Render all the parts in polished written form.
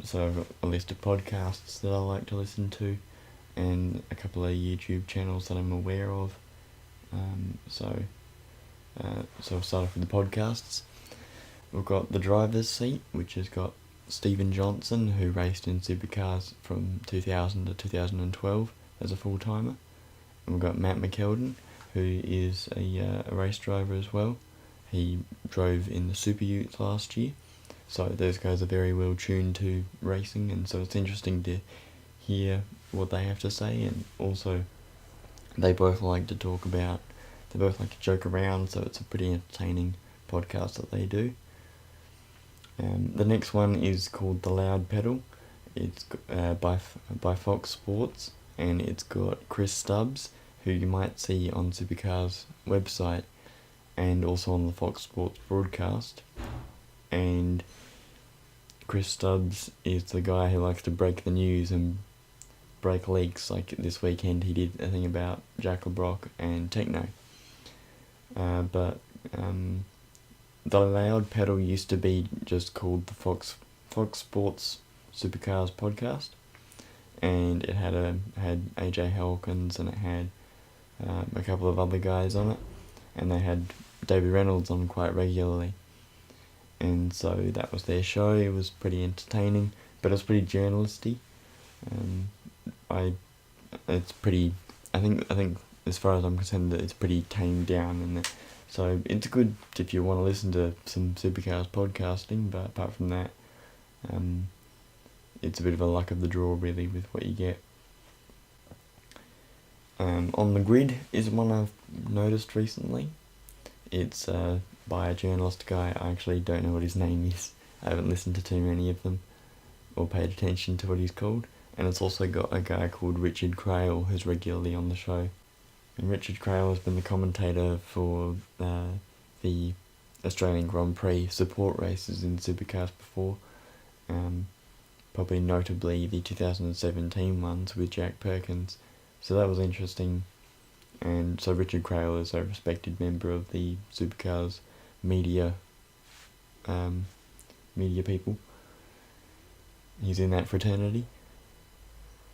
So I've got a list of podcasts that I like to listen to, and a couple of YouTube channels that I'm aware of. So I'll start off with the podcasts. We've got The Driver's Seat, which has got Stephen Johnson, who raced in Supercars from 2000 to 2012 as a full-timer. And we've got Matt McKeldin, who is a race driver as well. He drove in the Super Utes last year. So those guys are very well tuned to racing, and so it's interesting to hear what they have to say. And also, they both like to joke around, so it's a pretty entertaining podcast that they do. The next one is called The Loud Pedal. It's by Fox Sports, and it's got Chris Stubbs, who you might see on Supercars' website and also on the Fox Sports broadcast. And Chris Stubbs is the guy who likes to break the news and break leaks. Like this weekend he did a thing about Jack LeBrock and Techno. But The Loud Pedal used to be just called the Fox Sports Supercars podcast, and it had AJ Hawkins, and it had a couple of other guys on it, and they had David Reynolds on quite regularly. And so that was their show. It was pretty entertaining, but it was pretty journalisty. I think as far as I'm concerned, that it's pretty tamed down, and so it's good if you want to listen to some Supercars podcasting. But apart from that, it's a bit of a luck of the draw really with what you get. On the Grid is one I've noticed recently. It's by a journalist guy. I actually don't know what his name is. I haven't listened to too many of them or paid attention to what he's called. And it's also got a guy called Richard Crail who's regularly on the show. And Richard Crail has been the commentator for the Australian Grand Prix support races in Supercars before. Probably notably the 2017 ones with Jack Perkins. So that was interesting. And so Richard Crail is a respected member of the Supercars media people. He's in that fraternity.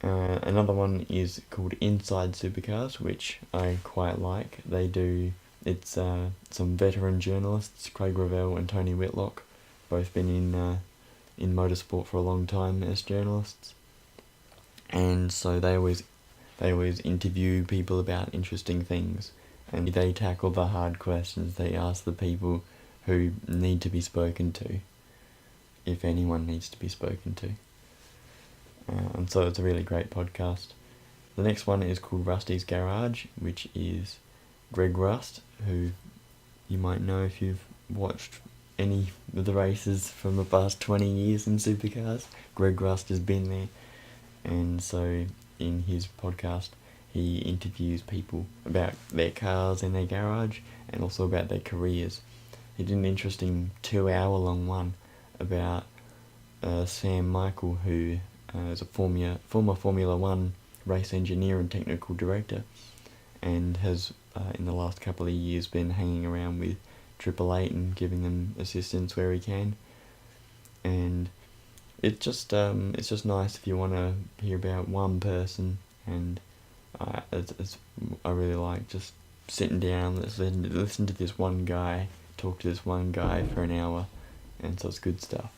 Another one is called Inside Supercars, which I quite like. It's some veteran journalists, Craig Revell and Tony Whitlock, both been in motorsport for a long time as journalists, and so they always interview people about interesting things, and they tackle the hard questions. They ask the people who need to be spoken to, if anyone needs to be spoken to. And so it's a really great podcast. The next one is called Rusty's Garage, which is Greg Rust, who you might know if you've watched any of the races from the past 20 years in Supercars. Greg Rust has been there, and so in his podcast he interviews people about their cars in their garage and also about their careers. He did an interesting 2-hour-long one about Sam Michael, who is a former Formula 1 race engineer and technical director, and has in the last couple of years been hanging around with Triple Eight and giving them assistance where he can. And it's just nice if you want to hear about one person, and I really like just sitting down, listen to this one guy, talk to this one guy for an hour, and so it's good stuff.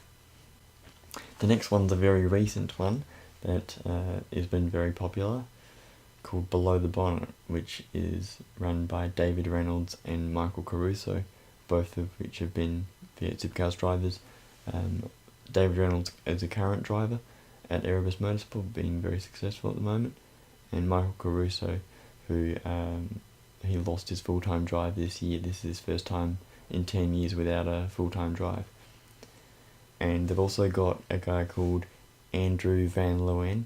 The next one's a very recent one that has been very popular, called Below the Bonnet, which is run by David Reynolds and Michael Caruso, both of which have been Fiat Supercars drivers. David Reynolds is a current driver at Erebus Motorsport, being very successful at the moment, and Michael Caruso, who he lost his full-time drive this year. This is his first time in 10 years without a full-time drive. And they've also got a guy called Andrew Van Leeuwen,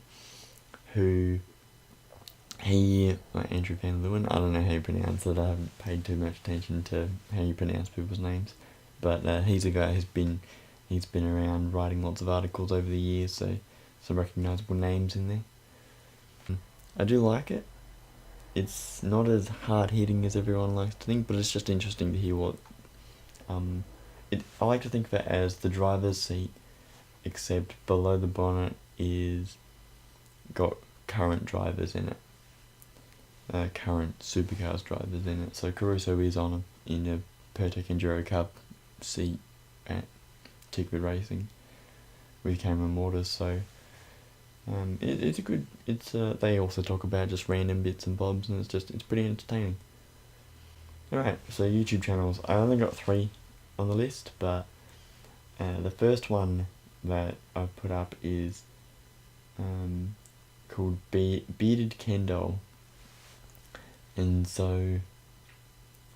Andrew Van Leeuwen, I don't know how you pronounce it. I haven't paid too much attention to how you pronounce people's names, but he's a guy who's been around writing lots of articles over the years, so some recognisable names in there. I do like it. It's not as hard-hitting as everyone likes to think, but it's just interesting to hear what... I like to think of it as the driver's seat except below the bonnet is got current drivers in it. Current Supercars drivers in it. So Caruso is in a Pertec Enduro Cup seat at Tickford Racing with Cameron Waters. So it's a good. They also talk about just random bits and bobs, and it's pretty entertaining. Alright, so YouTube channels. I only got 3 on the list, but the first one that I put up is called Bearded Kendall. And so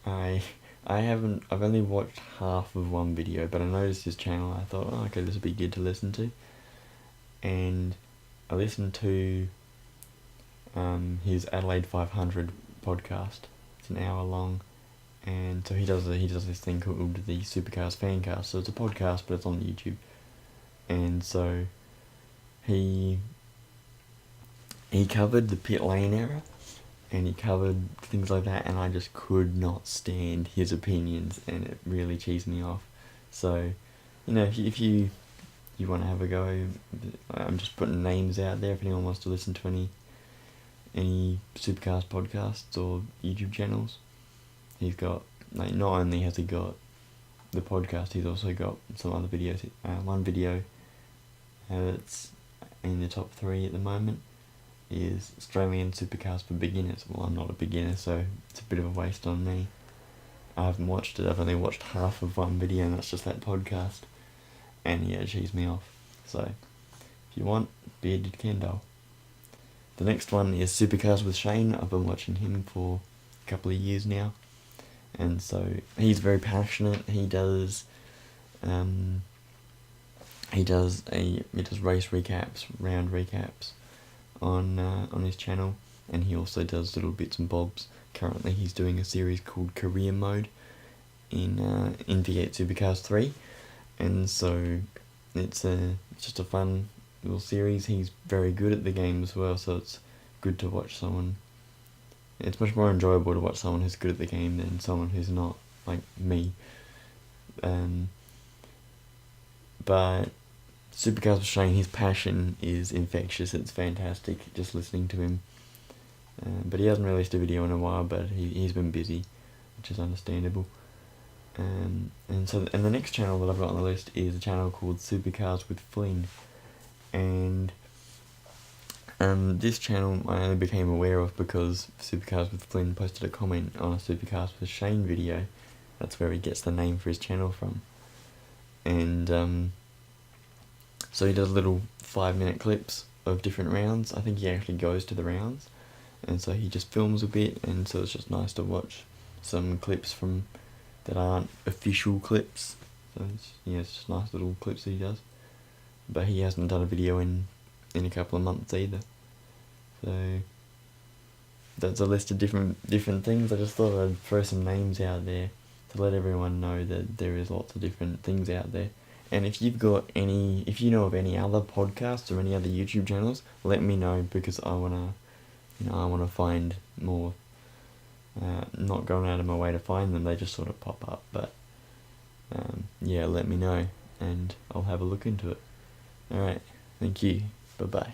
I've only watched half of one video, but I noticed his channel. I thought, oh, okay, this would be good to listen to. And I listened to his Adelaide 500 podcast. It's an hour long, and so he does this thing called the Supercars Fancast. So it's a podcast, but it's on YouTube. And so he covered the pit lane era, and he covered things like that, and I just could not stand his opinions, and it really cheesed me off. So, if you want to have a go, I'm just putting names out there if anyone wants to listen to any Supercars podcasts or YouTube channels. He's got, not only has he got the podcast, he's also got some other videos. One video that's in the top 3 at the moment is Australian Supercars for Beginners. Well, I'm not a beginner, so it's a bit of a waste on me. I haven't watched it. I've only watched half of one video, and that's just that podcast. And yeah, it cheesed me off. So, if you want, Bearded Kendall. The next one is Supercars with Shane. I've been watching him for a couple of years now. And so, he's very passionate. He does race recaps, round recaps on his channel, and he also does little bits and bobs. Currently he's doing a series called Career Mode in V8 Supercars 3, and so it's just a fun little series. He's very good at the game as well, so it's good to watch someone. It's much more enjoyable to watch someone who's good at the game than someone who's not, like me. But Supercars with Shane, his passion is infectious. It's fantastic just listening to him. But he hasn't released a video in a while, but he's been busy, which is understandable. And the next channel that I've got on the list is a channel called Supercars with Flynn. And this channel I only became aware of because Supercars with Flynn posted a comment on a Supercars with Shane video. That's where he gets the name for his channel from. And so he does little 5-minute clips of different rounds. I think he actually goes to the rounds, and so he just films a bit, and so it's just nice to watch some clips from that aren't official clips. So it's just nice little clips that he does. But he hasn't done a video in a couple of months either. So that's a list of different things. I just thought I'd throw some names out there to let everyone know that there is lots of different things out there. And if you know of any other podcasts or any other YouTube channels, let me know, because I wanna find more. Not going out of my way to find them; they just sort of pop up. But let me know, and I'll have a look into it. All right, thank you. Bye bye.